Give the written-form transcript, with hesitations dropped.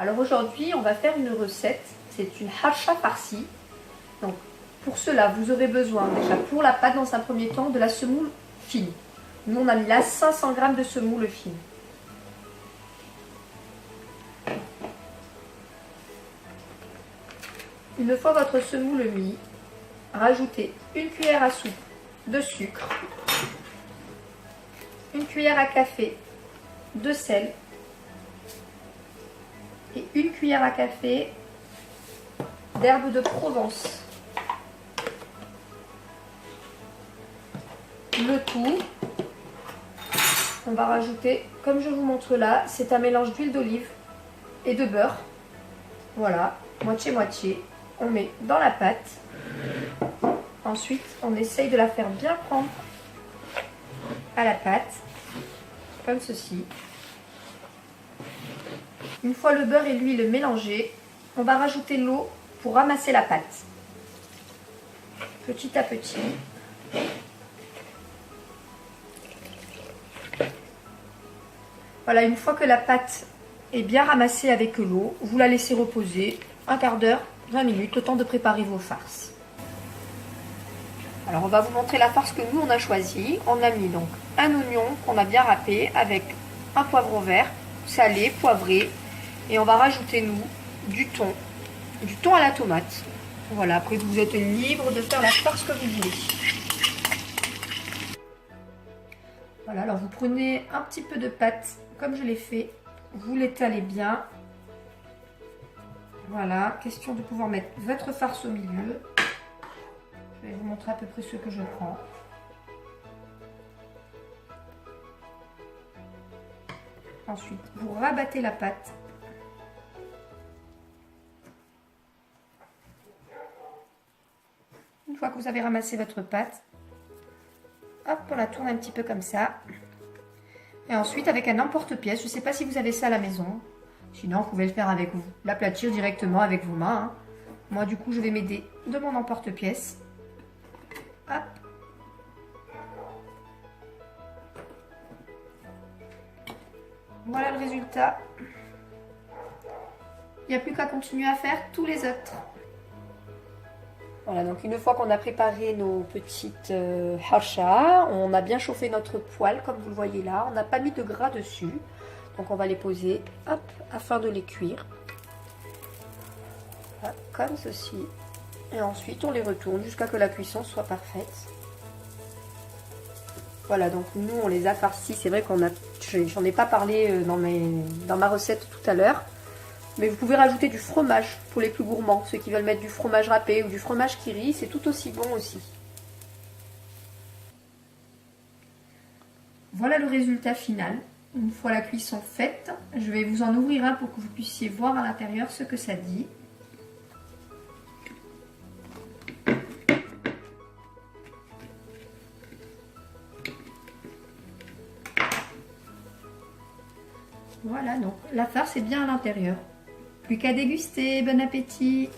Alors aujourd'hui, on va faire une recette, c'est une harsha farcie. Donc pour cela, vous aurez besoin déjà pour la pâte dans un premier temps de la semoule fine. Nous on a mis là 500 g de semoule fine. Une fois votre semoule mise, rajoutez une cuillère à soupe de sucre, une cuillère à café de sel et une cuillère à café d'herbe de Provence. Le tout, on va rajouter, comme je vous montre là, c'est un mélange d'huile d'olive et de beurre. Voilà, moitié-moitié. On met dans la pâte. Ensuite, on essaye de la faire bien prendre à la pâte, comme ceci. Une fois le beurre et l'huile mélangés, on va rajouter l'eau pour ramasser la pâte. Petit à petit. Voilà, une fois que la pâte est bien ramassée avec l'eau, vous la laissez reposer un quart d'heure, 20 minutes, le temps de préparer vos farces. Alors on va vous montrer la farce que nous on a choisie. On a mis donc un oignon qu'on a bien râpé avec un poivron vert, salé, poivré. Et on va rajouter nous du thon à la tomate. Voilà, après vous êtes libre de faire la farce que vous voulez. Voilà, alors vous prenez un petit peu de pâte, comme je l'ai fait, vous l'étalez bien. Voilà, question de pouvoir mettre votre farce au milieu. Je vais vous montrer à peu près ce que je prends. Ensuite, vous rabattez la pâte. Une fois que vous avez ramassé votre pâte, hop, on la tourne un petit peu comme ça. Et ensuite, avec un emporte-pièce, je ne sais pas si vous avez ça à la maison. Sinon, vous pouvez le faire avec vous. L'aplatir directement avec vos mains. Hein. Moi, du coup, je vais m'aider de mon emporte-pièce. Hop. Voilà le résultat. Il n'y a plus qu'à continuer à faire tous les autres. Voilà, donc une fois qu'on a préparé nos petites harsha, on a bien chauffé notre poêle comme vous le voyez là. On n'a pas mis de gras dessus. Donc on va les poser, hop, afin de les cuire. Voilà, comme ceci. Et ensuite on les retourne jusqu'à ce que la cuisson soit parfaite. Voilà, donc nous on les a farcis. C'est vrai qu'on a, j'en ai pas parlé dans ma recette tout à l'heure. Mais vous pouvez rajouter du fromage pour les plus gourmands. Ceux qui veulent mettre du fromage râpé ou du fromage qui rit, c'est tout aussi bon aussi. Voilà le résultat final. Une fois la cuisson faite, je vais vous en ouvrir un pour que vous puissiez voir à l'intérieur ce que ça dit. Voilà, donc la farce est bien à l'intérieur. Plus qu'à déguster, bon appétit!